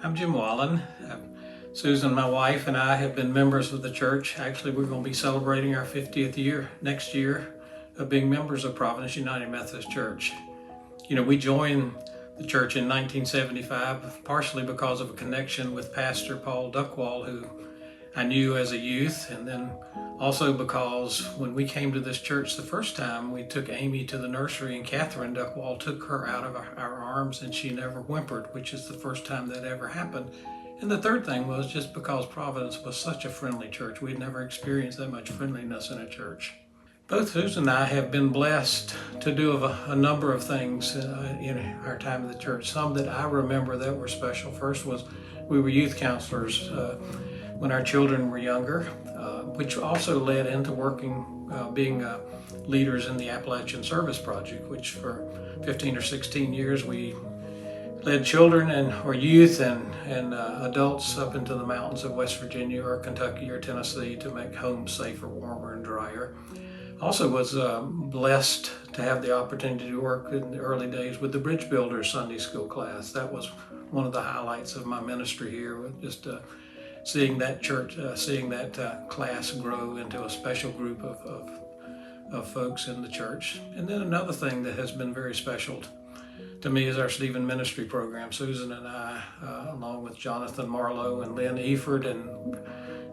I'm Jim Wollin. Susan, my wife, and I have been members of the church. Actually, we're going to be celebrating our 50th year next year of being members of Providence United Methodist Church. We joined the church in 1975, partially because of a connection with Pastor Paul Duckwall, who I knew as a youth, and then also because when we came to this church the first time, we took Amy to the nursery, and Catherine Duckwall took her out of our arms, and she never whimpered, which is the first time that ever happened. And the third thing was just because Providence was such a friendly church. We'd never experienced that much friendliness in a church. Both Susan and I have been blessed to do a number of things in our time in the church. Some that I remember that were special. First was we were youth counselors when our children were younger, which also led into being leaders in the Appalachian Service Project, which for 15 or 16 years we led children or youth and adults up into the mountains of West Virginia or Kentucky or Tennessee to make homes safer, warmer, and drier. Also was blessed to have the opportunity to work in the early days with the Bridge Builders Sunday School class. That was one of the highlights of my ministry here, just seeing that class grow into a special group of folks in the church. And then another thing that has been very special to me is our Stephen Ministry program. Susan and I, along with Jonathan Marlowe and Lynn Eford and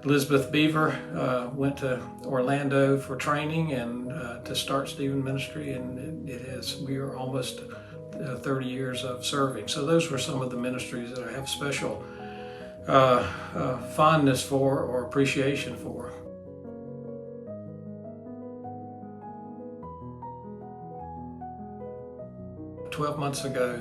Elizabeth Beaver, went to Orlando for training and to start Stephen Ministry, and we are almost 30 years of serving. So those were some of the ministries that I have special fondness for or appreciation for. "12 months ago,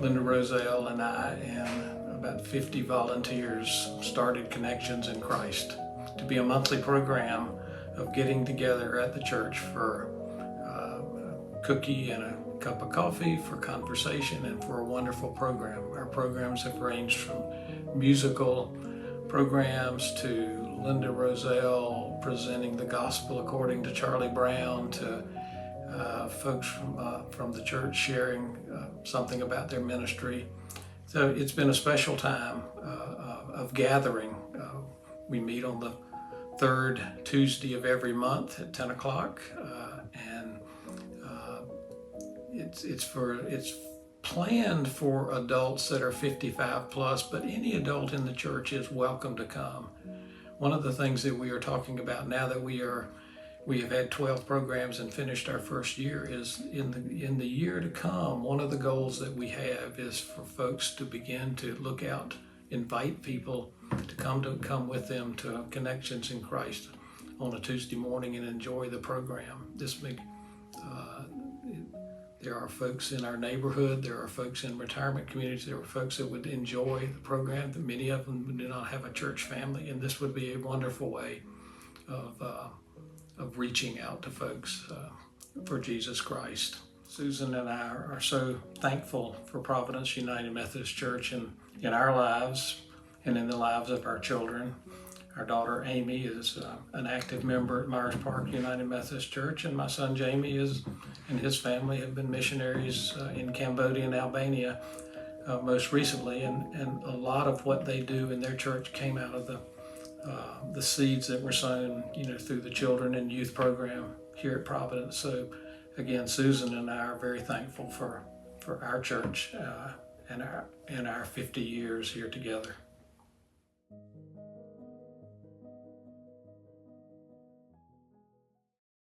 Linda Roselle and I and about 50 volunteers started Connections in Christ to be a monthly program of getting together at the church for a cookie and a cup of coffee, for conversation, and for a wonderful program. Our programs have ranged from musical programs to Linda Roselle presenting the gospel according to Charlie Brown, to folks from the church sharing something about their ministry. So it's been a special time of gathering. We meet on the third Tuesday of every month at 10 o'clock, and it's planned for adults that are 55 plus, but any adult in the church is welcome to come. One of the things that we are talking about now that we have had 12 programs and finished our first year is in the year to come, one of the goals that we have is for folks to begin to look out, invite people to come with them to Connections in Christ on a Tuesday morning and enjoy the program. There are folks in our neighborhood, there are folks in retirement communities, there are folks that would enjoy the program. Many of them do not have a church family, and this would be a wonderful way of reaching out to folks for Jesus Christ. Susan and I are so thankful for Providence United Methodist Church in our lives and in the lives of our children. Our daughter Amy is an active member at Myers Park United Methodist Church, and my son Jamie and his family have been missionaries in Cambodia and Albania most recently, and a lot of what they do in their church came out of the seeds that were sown, through the children and youth program here at Providence. So again, Susan and I are very thankful for our church and our 50 years here together.